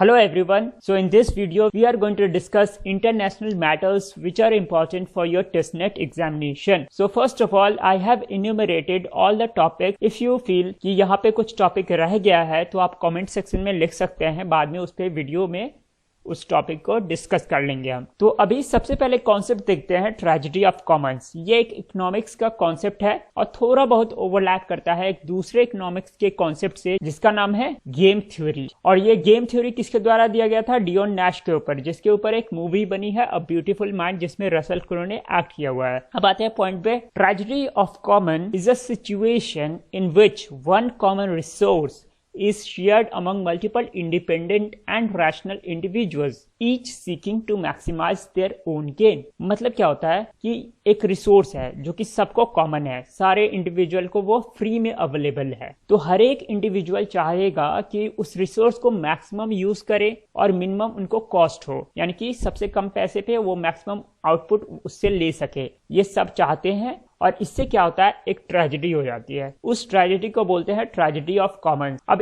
Hello everyone. So in this video we are going to discuss international matters which are important for your testnet examination. So first of all I have enumerated all the topics. If you feel कि यहाँ पे कुछ topic रह गया है तो आप comment section में लिख सकते हैं, बाद में उस पे वीडियो में उस टॉपिक को डिस्कस कर लेंगे हम। तो अभी सबसे पहले कॉन्सेप्ट देखते हैं ट्रेजेडी ऑफ कॉमन्स। ये एक इकोनॉमिक्स का कॉन्सेप्ट है और थोड़ा बहुत ओवरलैप करता है एक दूसरे इकोनॉमिक्स के कॉन्सेप्ट से जिसका नाम है गेम थ्योरी। और ये गेम थ्योरी किसके द्वारा दिया गया था? डियोन नैश के ऊपर, जिसके ऊपर एक मूवी बनी है अ ब्यूटीफुल माइंड, जिसमें रसल क्रो ने एक्ट किया हुआ है। अब आते हैं पॉइंट पे। Tragedy of common is a situation in which one common resource is shared among multiple independent and rational individuals, each seeking to maximize their own gain। मतलब क्या होता है कि एक रिसोर्स है जो कि सबको कॉमन है, सारे इंडिविजुअल को वो फ्री में अवेलेबल है, तो हर एक इंडिविजुअल चाहेगा कि उस रिसोर्स को मैक्सिमम यूज करे और मिनिमम उनको कॉस्ट हो, यानी कि सबसे कम पैसे पे वो मैक्सिमम आउटपुट उससे ले सके। ये सब चाहते हैं और इससे क्या होता है, एक ट्रेजेडी हो जाती है। उस ट्रेजेडी को बोलते हैं ट्रेजेडी ऑफ कॉमन्स। अब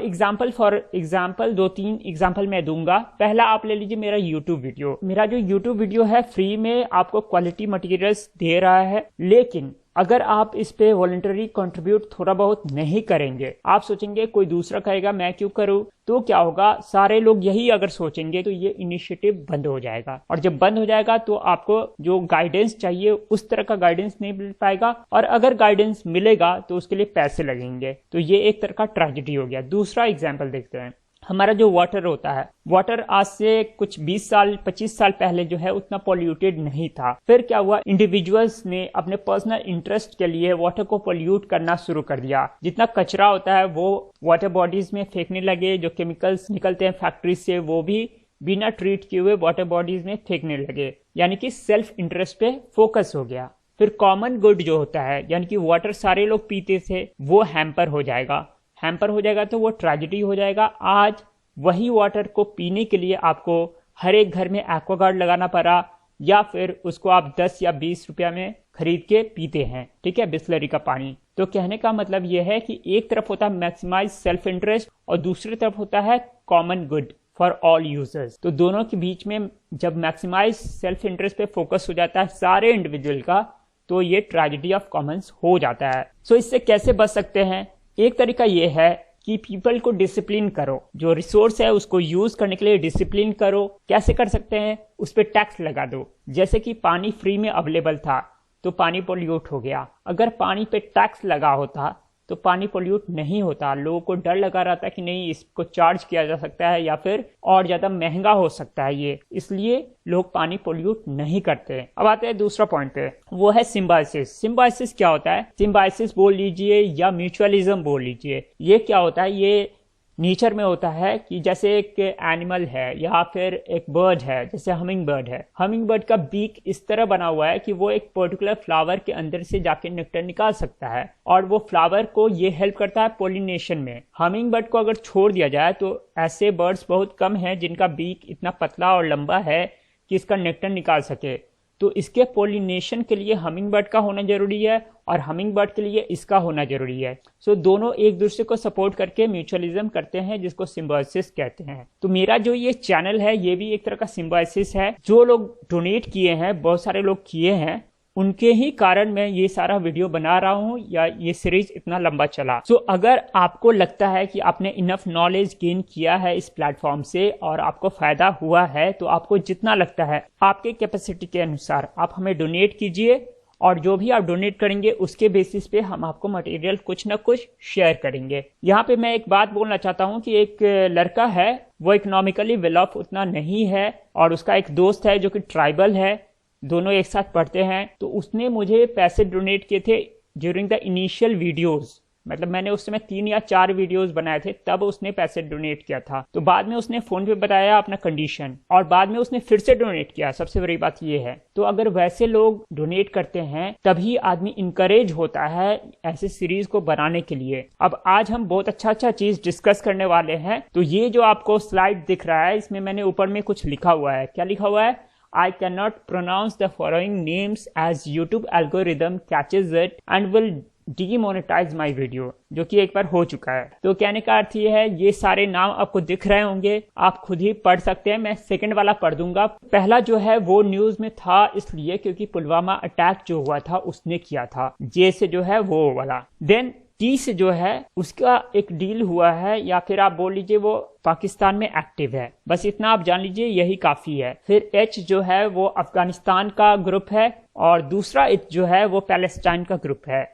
फॉर एग्जाम्पल 2-3 एग्जाम्पल मैं दूंगा। पहला आप ले लीजिए मेरा यूट्यूब वीडियो। मेरा जो यूट्यूब वीडियो है फ्री में आपको क्वालिटी मटेरियल्स दे रहा है, लेकिन अगर आप इस पे वॉलंटरी कंट्रीब्यूट थोड़ा बहुत नहीं करेंगे, आप सोचेंगे कोई दूसरा करेगा मैं क्यों करूं, तो क्या होगा, सारे लोग यही अगर सोचेंगे तो ये इनिशिएटिव बंद हो जाएगा। और जब बंद हो जाएगा तो आपको जो गाइडेंस चाहिए उस तरह का गाइडेंस नहीं मिल पाएगा, और अगर गाइडेंस मिलेगा तो उसके लिए पैसे लगेंगे। तो ये एक तरह का ट्रेजेडी हो गया। दूसरा एग्जाम्पल देखते हैं। हमारा जो वाटर होता है, वाटर आज से कुछ 20-25 साल पहले जो है उतना पॉल्यूटेड नहीं था। फिर क्या हुआ, इंडिविजुअल्स ने अपने पर्सनल इंटरेस्ट के लिए वाटर को पॉल्यूट करना शुरू कर दिया। जितना कचरा होता है वो वाटर बॉडीज में फेंकने लगे, जो केमिकल्स निकलते हैं फैक्ट्री से वो भी बिना ट्रीट किए हुए वाटर बॉडीज में फेंकने लगे, यानी कि सेल्फ इंटरेस्ट पे फोकस हो गया। फिर कॉमन गुड जो होता है, यानी कि वाटर सारे लोग पीते थे, वो हैम्पर हो जाएगा तो वो ट्रेजेडी हो जाएगा। आज वही वाटर को पीने के लिए आपको हर एक घर में एक्वागार्ड लगाना पड़ा, या फिर उसको आप 10 या 20 रुपया में खरीद के पीते हैं, ठीक है, बिस्लरी का पानी। तो कहने का मतलब यह है कि एक तरफ होता है मैक्सिमाइज सेल्फ इंटरेस्ट और दूसरी तरफ होता है common good for all users. तो दोनों के बीच में जब मैक्सिमाइज सेल्फ इंटरेस्ट पे फोकस हो जाता है सारे इंडिविजुअल का, तो ये ट्रेजेडी ऑफ कॉमन्स हो जाता है। सो इससे कैसे बच सकते हैं? एक तरीका ये है कि पीपल को डिसिप्लिन करो, जो रिसोर्स है उसको यूज करने के लिए डिसिप्लिन करो। कैसे कर सकते हैं? उस पर टैक्स लगा दो। जैसे कि पानी फ्री में अवेलेबल था तो पानी पोल्यूट हो गया, अगर पानी पे टैक्स लगा होता तो पानी पोल्यूट नहीं होता। लोगों को डर लगा रहता कि नहीं इसको चार्ज किया जा सकता है या फिर और ज्यादा महंगा हो सकता है ये, इसलिए लोग पानी पोल्यूट नहीं करते। अब आते हैं दूसरा पॉइंट पे, वो है सिम्बायोसिस। सिम्बायोसिस क्या होता है? सिम्बायोसिस बोल लीजिए या म्यूचुअलिज्म बोल लीजिए। ये क्या होता है? ये नेचर में होता है कि जैसे एक एनिमल है या फिर एक बर्ड है, जैसे हमिंग बर्ड है। हमिंग बर्ड का बीक इस तरह बना हुआ है कि वो एक पर्टिकुलर फ्लावर के अंदर से जाके नेक्टर निकाल सकता है, और वो फ्लावर को ये हेल्प करता है पोलिनेशन में। हमिंग बर्ड को अगर छोड़ दिया जाए तो ऐसे बर्ड्स बहुत कम हैं जिनका बीक इतना पतला और लंबा है कि इसका नेक्टर निकाल सके। तो इसके पोलिनेशन के लिए हमिंग बर्ड का होना जरूरी है और हमिंग बर्ड के लिए इसका होना जरूरी है। सो दोनों एक दूसरे को सपोर्ट करके म्यूचुअलिज्म करते हैं, जिसको सिम्बायोसिस कहते हैं। तो मेरा जो ये चैनल है ये भी एक तरह का सिम्बायोसिस है। जो लोग डोनेट किए हैं, बहुत सारे लोग किए हैं, उनके ही कारण मैं ये सारा वीडियो बना रहा हूँ या ये सीरीज इतना लंबा चला। सो अगर आपको लगता है कि आपने इनफ नॉलेज गेन किया है इस प्लेटफॉर्म से और आपको फायदा हुआ है, तो आपको जितना लगता है आपके कैपेसिटी के अनुसार आप हमें डोनेट कीजिए, और जो भी आप डोनेट करेंगे उसके बेसिस पे हम आपको मटेरियल कुछ ना कुछ शेयर करेंगे। यहाँ पे मैं एक बात बोलना चाहता हूँ कि एक लड़का है, वो इकोनॉमिकली वेल ऑफ उतना नहीं है, और उसका एक दोस्त है जो कि ट्राइबल है, दोनों एक साथ पढ़ते हैं। तो उसने मुझे पैसे डोनेट किए थे ड्यूरिंग द इनिशियल वीडियोस, मतलब मैंने उस समय 3 या 4 वीडियोस बनाए थे, तब उसने पैसे डोनेट किया था। तो बाद में उसने फोन पे बताया अपना कंडीशन, और बाद में उसने फिर से डोनेट किया। सबसे बड़ी बात ये है। तो अगर वैसे लोग डोनेट करते हैं तभी आदमी इंकरेज होता है ऐसे सीरीज को बनाने के लिए। अब आज हम बहुत अच्छा चीज डिस्कस करने वाले हैं। तो ये जो आपको स्लाइड दिख रहा है, इसमें मैंने ऊपर में कुछ लिखा हुआ है। क्या लिखा हुआ है? I cannot pronounce the following names as YouTube algorithm catches it and will demonetise my video, जो कि एक बार हो चुका है। तो कहने का अर्थ ये है, ये सारे नाम आपको दिख रहे होंगे, आप खुद ही पढ़ सकते हैं। मैं सेकंड वाला पढ़ दूंगा। पहला जो है वो न्यूज में था इसलिए क्योंकि पुलवामा अटैक जो हुआ था उसने किया था। जे से जो है वो वाला। देन टी से जो है उसका एक डील हुआ है, या फिर आप बोल लीजिए वो पाकिस्तान में एक्टिव है। बस इतना आप जान लीजिए, यही काफी है। फिर एच जो है वो अफगानिस्तान का ग्रुप है, और दूसरा एच जो है वो पैलेस्टाइन का ग्रुप है।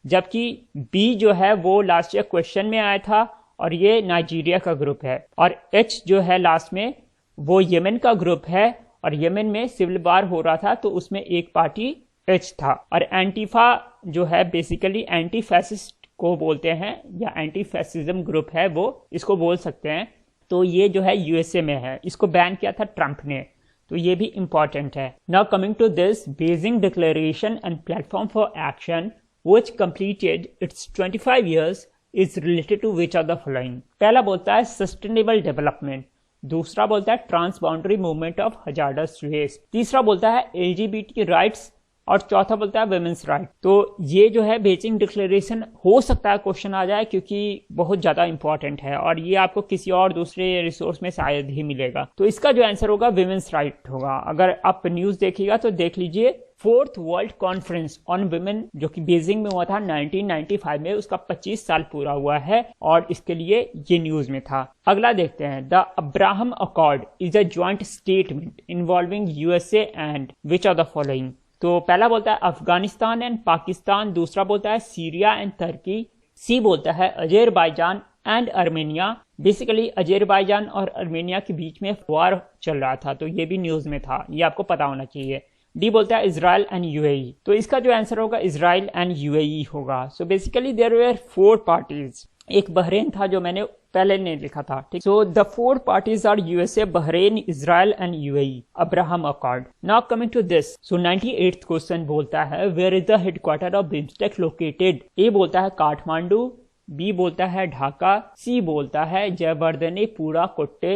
जबकि बी जो है वो लास्ट ईयर क्वेश्चन में आया था, और ये नाइजीरिया का ग्रुप है। और एच जो है लास्ट में वो यमन का ग्रुप है, और यमन में सिविल वार हो रहा था तो उसमें एक पार्टी एच था। और एंटीफा जो है बेसिकली एंटी फैसिस्ट को बोलते हैं, या एंटी फैसिज्म ग्रुप है वो, इसको बोल सकते हैं। तो ये जो है यूएसए में है, इसको बैन किया था ट्रंप ने, तो ये भी इंपॉर्टेंट है। Now coming to this, Beijing declaration and platform for action which completed its 25 years is related to which of the following. पहला बोलता है सस्टेनेबल डेवलपमेंट, दूसरा बोलता है trans boundary movement of hazardous waste, तीसरा बोलता है एलजीबीटी राइट्स, और चौथा बोलता है वुमेन्स राइट। तो ये जो है बीजिंग डिक्लेरेशन हो सकता है क्वेश्चन आ जाए, क्योंकि बहुत ज्यादा इंपॉर्टेंट है, और ये आपको किसी और दूसरे रिसोर्स में शायद ही मिलेगा। तो इसका जो आंसर होगा वुमेन्स राइट होगा। अगर आप न्यूज देखिएगा तो देख लीजिए, 4th world conference on women जो कि बीजिंग में हुआ था 1995 में, उसका 25 साल पूरा हुआ है, और इसके लिए ये न्यूज में था। अगला देखते हैं, the Abraham accord is a joint statement involving USA and which of the following. तो पहला बोलता है अफगानिस्तान एंड पाकिस्तान, दूसरा बोलता है सीरिया एंड तुर्की, सी बोलता है Azerbaijan and Armenia. Basically Azerbaijan और अर्मेनिया के बीच में वार चल रहा था, तो ये भी न्यूज में था, ये आपको पता होना चाहिए। डी बोलता है इजराइल एंड यूएई, तो इसका जो आंसर होगा इजराइल एंड यूएई होगा। So basically there were 4 parties, एक बहरेन था जो मैंने पहले नहीं लिखा था, ठीक। So the 4 parties are USA, Bahrain, Israel and UAE, Abraham accord. Now coming to this, so 98th question बोलता है where is the headquarter of BIMSTEC located. A बोलता है काठमांडू, बी बोलता है ढाका, सी बोलता है जयवर्धनेपुरा कोट्टे,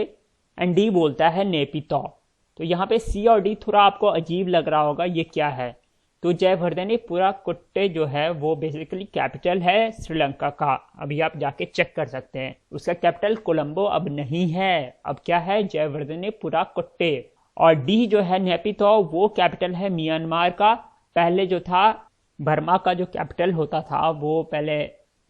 एंड डी बोलता है नेपितौ। तो यहाँ पे सी और डी थोड़ा आपको अजीब लग रहा होगा, ये क्या है। तो जयवर्धनेपुरा कोट्टे जो है वो बेसिकली कैपिटल है श्रीलंका का, अभी आप जाके चेक कर सकते हैं। उसका कैपिटल कोलंबो अब नहीं है, अब क्या है, जयवर्धनेपुरा कोट्टे। और डी जो है नेपितौ, वो कैपिटल है म्यांमार का। पहले जो था बर्मा का जो कैपिटल होता था वो पहले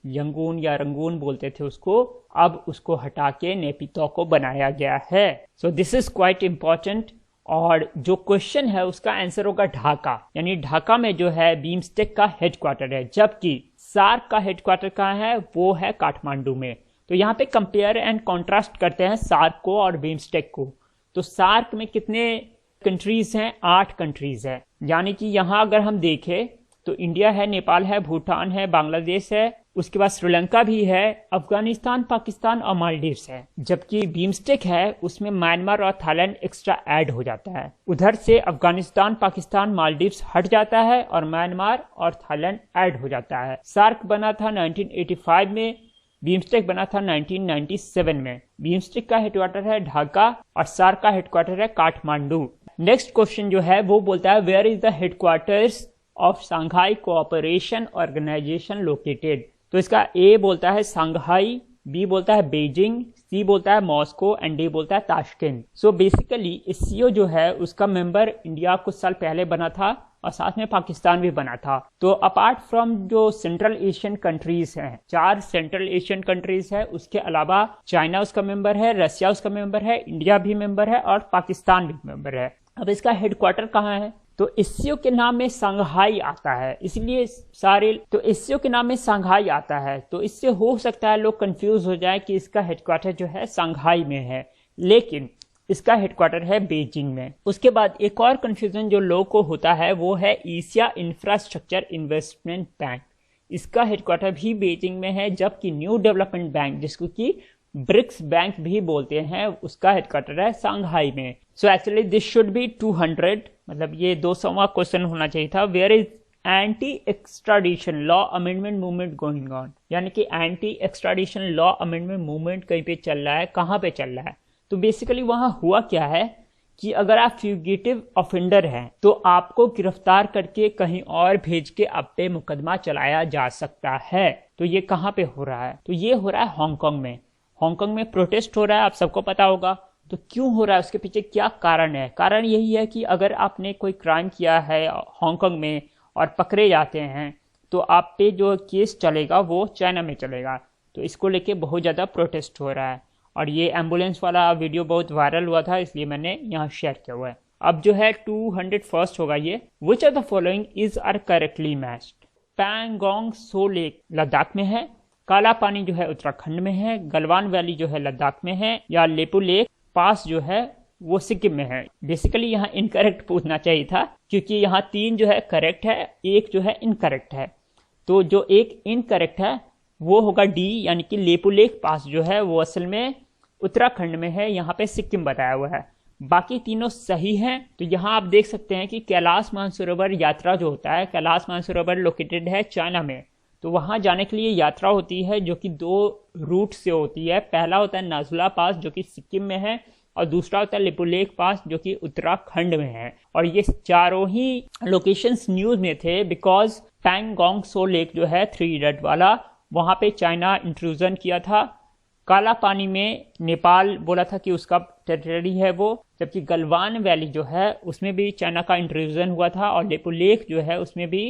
यंगून या रंगून बोलते थे उसको, अब उसको हटा के नेपितौ को बनाया गया है। So this is quite important. और जो क्वेश्चन है उसका आंसर होगा ढाका, यानी ढाका में जो है बीम्स्टेक का हेडक्वार्टर है, जबकि सार्क का हेडक्वार्टर कहाँ है, वो है काठमांडू में। तो यहाँ पे कंपेयर एंड कॉन्ट्रास्ट करते हैं सार्क को और बीम्स्टेक को। तो सार्क में कितने कंट्रीज हैं, 8 कंट्रीज है, यानी कि यहाँ अगर हम देखें तो इंडिया है, नेपाल है, भूटान है, बांग्लादेश है, उसके बाद श्रीलंका भी है, अफगानिस्तान, पाकिस्तान और मालदीव्स है। जबकि बीम्स्टेक है उसमें म्यांमार और थाईलैंड एक्स्ट्रा ऐड हो जाता है। उधर से अफगानिस्तान, पाकिस्तान, मालदीव्स हट जाता है और म्यांमार और थाईलैंड ऐड हो जाता है। सार्क बना था 1985 में, बीम्स्टेक बना था 1997 में। बीम्स्टेक का हेडक्वार्टर है ढाका और सार्क का हेडक्वार्टर है काठमांडू। नेक्स्ट क्वेश्चन जो है वो बोलता है where is the headquarters of Shanghai cooperation organisation located. तो इसका ए बोलता है सांघाई, बी बोलता है बीजिंग, सी बोलता है मॉस्को एंड डी बोलता है ताशकेंट। सो बेसिकली एससीओ जो है उसका मेंबर इंडिया कुछ साल पहले बना था और साथ में पाकिस्तान भी बना था। तो अपार्ट फ्रॉम जो सेंट्रल एशियन कंट्रीज हैं, 4 सेंट्रल एशियन कंट्रीज है, उसके अलावा चाइना उसका मेंबर है, रशिया उसका मेंबर है, इंडिया भी मेंबर है और पाकिस्तान भी मेंबर है। अब इसका हेडक्वार्टर कहाँ है, तो एससीओ के नाम में सांघाई आता है, इसलिए सारे तो एससीओ के नाम में सांघाई आता है, तो इससे हो सकता है लोग कंफ्यूज हो जाए कि इसका हेडक्वार्टर जो है सांघाई में है, लेकिन इसका हेडक्वार्टर है बीजिंग में। उसके बाद एक और कंफ्यूजन जो लोगों को होता है वो है एशिया इंफ्रास्ट्रक्चर इन्वेस्टमेंट बैंक, इसका हेडक्वार्टर भी बीजिंग में है, जबकि न्यू डेवलपमेंट बैंक जिसको कि ब्रिक्स बैंक भी बोलते हैं उसका हेडक्वार्टर है सांघाई में। So actually this should be 200, मतलब ये 200वां क्वेश्चन होना चाहिए था। Where is anti extradition law amendment movement going on, यानी कि anti extradition law amendment movement कहीं पे चल रहा है, कहाँ पे चल रहा है। तो बेसिकली वहां हुआ क्या है कि अगर आप फ्यूगिटिव ऑफेंडर हैं तो आपको गिरफ्तार करके कहीं और भेज के आप पे मुकदमा चलाया जा सकता है। तो ये कहाँ पे हो रहा है? तो ये हो रहा है हांगकांग में। हांगकांग में प्रोटेस्ट हो रहा है, आप सबको पता होगा। तो क्यों हो रहा है, उसके पीछे क्या कारण है? कारण यही है कि अगर आपने कोई क्राइम किया है हांगकांग में और पकड़े जाते हैं तो आप पे जो केस चलेगा वो चाइना में चलेगा। तो इसको लेके बहुत ज़्यादा प्रोटेस्ट हो रहा है और ये एम्बुलेंस वाला वीडियो बहुत वायरल हुआ था, इसलिए मैंने यहाँ शेयर किया हुआ है। अब जो है 201st होगा ये। Which of the following is are correctly matched? Pangong Tso lake Ladakh में है, काला पानी जो है उत्तराखंड में है, गलवान वैली जो है लद्दाख में है, या लेपू लेक पास जो है वो सिक्किम में है। बेसिकली यहाँ इनकरेक्ट पूछना चाहिए था क्योंकि यहाँ 3 जो है करेक्ट है, 1 जो है इनकरेक्ट है। तो जो एक इनकरेक्ट है वो होगा डी, यानी कि लेपू लेक पास जो है वो असल में उत्तराखंड में है, यहाँ पे सिक्किम बताया हुआ है। बाकी तीनों सही हैं। तो यहाँ आप देख सकते हैं कि कैलाश मानसरोवर यात्रा जो होता है, कैलाश मानसरोवर लोकेटेड है चाइना में। तो वहाँ जाने के लिए यात्रा होती है जो कि 2 रूट से होती है। पहला होता है नाजुला पास जो कि सिक्किम में है और दूसरा होता है लेपू लेक पास जो कि उत्तराखंड में है। और ये चारों ही लोकेशंस न्यूज में थे बिकॉज पैंगोंग सो लेक जो है 3 इडियट वाला, वहाँ पे चाइना इंट्रूजन किया था। काला पानी में नेपाल बोला था कि उसका टेरिटरी है वो, जबकि गलवान वैली जो है उसमें भी चाइना का इंट्रूजन हुआ था और लेपू लेक जो है उसमें भी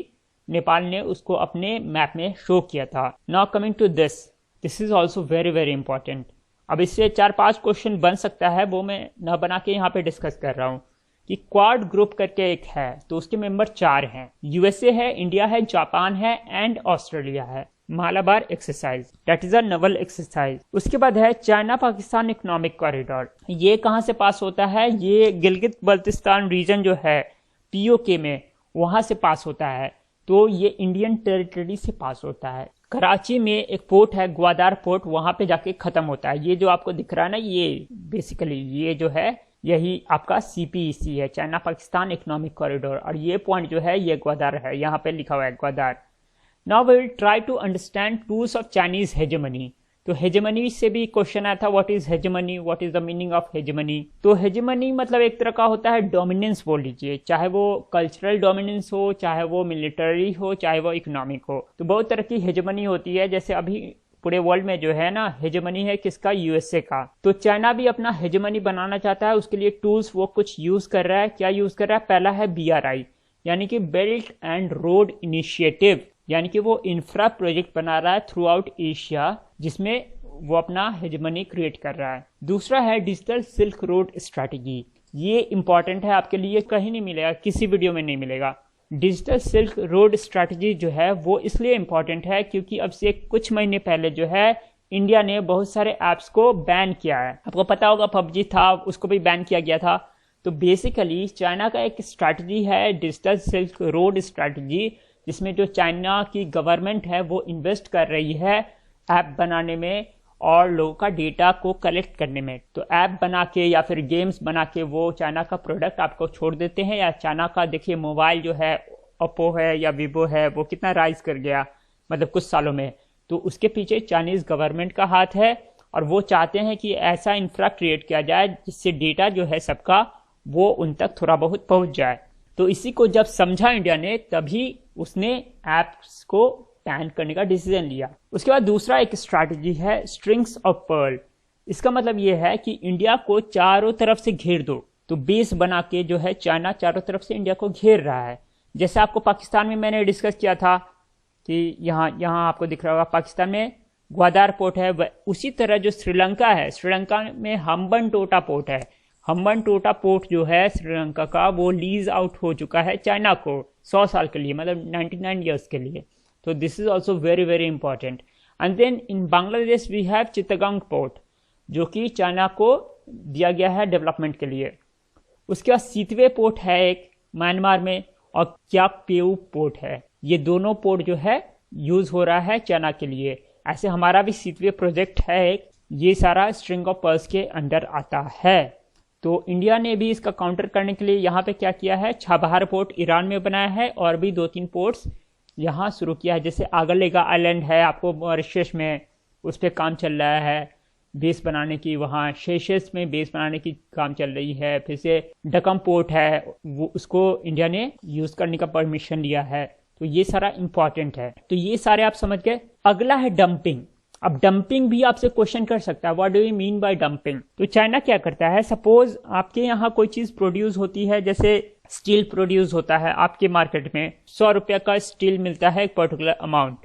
नेपाल ने उसको अपने मैप में शो किया था। Now coming to this is also very very important. अब इससे 4-5 क्वेश्चन बन सकता है, वो मैं न बना के यहाँ पे डिस्कस कर रहा हूँ कि क्वाड ग्रुप करके एक है तो उसके मेंबर 4 हैं। यूएसए है, इंडिया है, जापान है एंड ऑस्ट्रेलिया है। Malabar exercise that is a Naval exercise. उसके बाद है चाइना पाकिस्तान इकोनॉमिक कॉरिडोर। ये कहाँ से पास होता है? ये गिलगित बल्तिस्तान रीजन जो है पीओके में, वहां से पास होता है। तो ये इंडियन टेरिटरी से पास होता है। कराची में एक पोर्ट है ग्वादार पोर्ट, वहां पे जाके खत्म होता है। ये जो आपको दिख रहा है ना, ये बेसिकली ये जो है यही आपका CPEC है, चाइना पाकिस्तान इकोनॉमिक कॉरिडोर। और ये पॉइंट जो है ये ग्वादार है, यहाँ पे लिखा हुआ है Gwadar. Now we will try to understand tools of Chinese hegemony. तो हेजेमनी से भी क्वेश्चन आया था, what is hegemony, what is the meaning of hegemony. तो हेजेमनी मतलब एक तरह का होता है डोमिनेंस बोल लीजिए, चाहे वो कल्चरल डोमिनेंस हो, चाहे वो मिलिटरी हो, चाहे वो इकोनॉमिक हो। तो बहुत तरह की हेजेमनी होती है। जैसे अभी पूरे वर्ल्ड में जो है ना हेजेमनी है किसका? यूएसए का। तो चाइना भी अपना हेजेमनी बनाना चाहता है, उसके लिए टूल्स वो कुछ यूज कर रहा है। क्या यूज कर रहा है? पहला है BRI यानी कि बेल्ट एंड रोड इनिशिएटिव, यानी कि वो इंफ्रा प्रोजेक्ट बना रहा है थ्रू आउट एशिया, जिसमें वो अपना हेजेमनी क्रिएट कर रहा है। दूसरा है डिजिटल सिल्क रोड स्ट्रैटेजी। ये इंपॉर्टेंट है आपके लिए, कहीं नहीं मिलेगा, किसी वीडियो में नहीं मिलेगा। डिजिटल सिल्क रोड स्ट्रैटेजी जो है वो इसलिए इंपॉर्टेंट है क्योंकि अब से कुछ महीने पहले जो है इंडिया ने बहुत सारे ऐप्स को बैन किया है। आपको पता होगा PUBG था, उसको भी बैन किया गया था। तो बेसिकली चाइना का एक स्ट्रैटेजी है डिजिटल सिल्क रोड स्ट्रैटेजी, जिसमें जो चाइना की गवर्नमेंट है वो इन्वेस्ट कर रही है ऐप बनाने में और लोगों का डेटा को कलेक्ट करने में। तो ऐप बना के या फिर गेम्स बना के वो चाइना का प्रोडक्ट आपको छोड़ देते हैं। या चाइना का देखिए मोबाइल जो है ओप्पो है या वीवो है वो कितना राइज कर गया मतलब कुछ सालों में। तो उसके पीछे चाइनीज गवर्नमेंट का हाथ है और वो चाहते हैं कि ऐसा इंफ्रा क्रिएट किया जाए जिससे डेटा जो है सबका वो उन तक थोड़ा बहुत पहुंच जाए। तो इसी को जब समझा इंडिया ने तभी उसने ऐप्स को बैन करने का डिसीजन लिया। उसके बाद दूसरा एक स्ट्रैटेजी है स्ट्रिंग्स ऑफ पर्ल। इसका मतलब ये है कि इंडिया को चारों तरफ से घेर दो। तो बेस बना के जो है चाइना चारों तरफ से इंडिया को घेर रहा है। जैसे आपको पाकिस्तान में मैंने डिस्कस किया था कि यहाँ आपको दिख रहा होगा पाकिस्तान में ग्वादार पोर्ट है, उसी तरह जो श्रीलंका है, श्रीलंका में हम्बनटोटा पोर्ट है। हम्बनटोटा पोर्ट जो है श्रीलंका का वो लीज आउट हो चुका है चाइना को 100 साल के लिए, मतलब 99 ईयर्स के लिए। तो this is also very very important. And then in Bangladesh we have Chittagong port जो कि चाइना को दिया गया है डेवलपमेंट के लिए। उसके बाद सीतवे पोर्ट है एक म्यांमार में और क्यापेउ पोर्ट है। ये दोनों पोर्ट जो है यूज हो रहा है चाइना के लिए। ऐसे हमारा भी सीतवे प्रोजेक्ट है एक, ये सारा स्ट्रिंग ऑफ पर्ल्स के अंडर आता है। तो इंडिया ने भी इसका काउंटर करने के लिए यहाँ पे क्या किया है, छाबहार पोर्ट ईरान में बनाया है और भी 2-3 पोर्ट्स यहाँ शुरू किया है। जैसे आगरलेगा आइलैंड है आपको मॉरिशस में, उस पर काम चल रहा है। बेस बनाने की, वहाँ शेशेस में बेस बनाने की काम चल रही है। फिर से डकम पोर्ट है, वो उसको इंडिया ने यूज़ करने का परमिशन लिया है। तो ये सारा इंपॉर्टेंट है। तो ये सारे आप समझ गए। अगला है डंपिंग। अब डंपिंग भी आपसे क्वेश्चन कर सकता है, what do you mean by dumping. तो चाइना क्या करता है, सपोज आपके यहाँ कोई चीज प्रोड्यूस होती है, जैसे स्टील प्रोड्यूस होता है आपके मार्केट में, 100 रुपये का स्टील मिलता है एक पर्टिकुलर अमाउंट।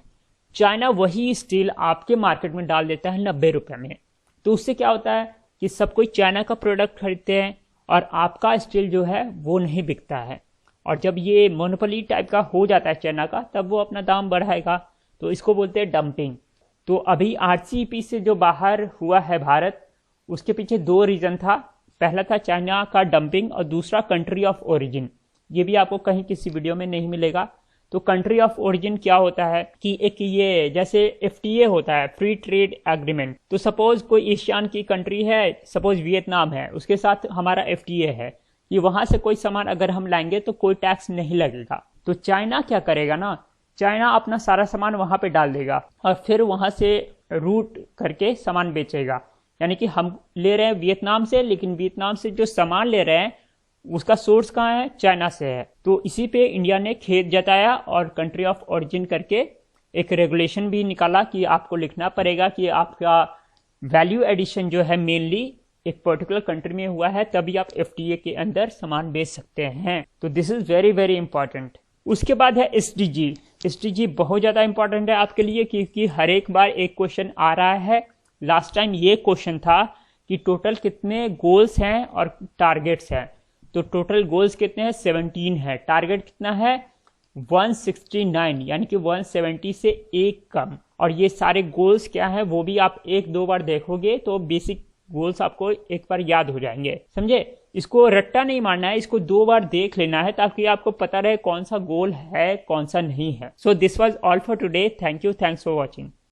चाइना वही स्टील आपके मार्केट में डाल देता है 90 रुपये में। तो उससे क्या होता है कि सब कोई चाइना का प्रोडक्ट खरीदते हैं और आपका स्टील जो है वो नहीं बिकता है। और जब ये मोनोपोली टाइप का हो जाता है चाइना का, तब वो अपना दाम बढ़ाएगा। तो इसको बोलते हैं डंपिंग। तो अभी आरसीईपी से जो बाहर हुआ है भारत, उसके पीछे 2 रीजन था। पहला था चाइना का डंपिंग और दूसरा कंट्री ऑफ ओरिजिन। ये भी आपको कहीं किसी वीडियो में नहीं मिलेगा। तो कंट्री ऑफ ओरिजिन क्या होता है कि एक ये जैसे एफटीए होता है, फ्री ट्रेड एग्रीमेंट। तो सपोज कोई एशियान की कंट्री है, सपोज वियतनाम है, उसके साथ हमारा एफटीए है कि वहां से कोई सामान अगर हम लाएंगे तो कोई टैक्स नहीं लगेगा। तो चाइना क्या करेगा ना, चाइना अपना सारा सामान वहां पे डाल देगा और फिर वहां से रूट करके सामान बेचेगा। यानी कि हम ले रहे हैं वियतनाम से, लेकिन वियतनाम से जो सामान ले रहे हैं उसका सोर्स कहाँ है, चाइना से है। तो इसी पे इंडिया ने खेद जताया और कंट्री ऑफ ओरिजिन करके एक रेगुलेशन भी निकाला कि आपको लिखना पड़ेगा कि आपका वैल्यू एडिशन जो है मेनली एक पर्टिकुलर कंट्री में हुआ है, तभी आप एफटीए के अंदर सामान बेच सकते हैं। तो this is very very important. उसके बाद है एसडीजी। एसडीजी बहुत ज्यादा इंपॉर्टेंट है आपके लिए, क्योंकि हर एक बार एक क्वेश्चन आ रहा है। लास्ट टाइम ये क्वेश्चन था कि टोटल कितने गोल्स हैं और टारगेट्स हैं। तो टोटल गोल्स कितने हैं, 17 है। टारगेट कितना है, 169, यानी कि 170 से एक कम। और ये सारे गोल्स क्या है वो भी आप 1-2 बार देखोगे तो बेसिक गोल्स आपको एक बार याद हो जाएंगे, समझे। इसको रट्टा नहीं मारना है, इसको 2 बार देख लेना है ताकि आपको पता रहे कौन सा गोल है कौन सा नहीं है। So this was all for today. Thank you, thanks for watching.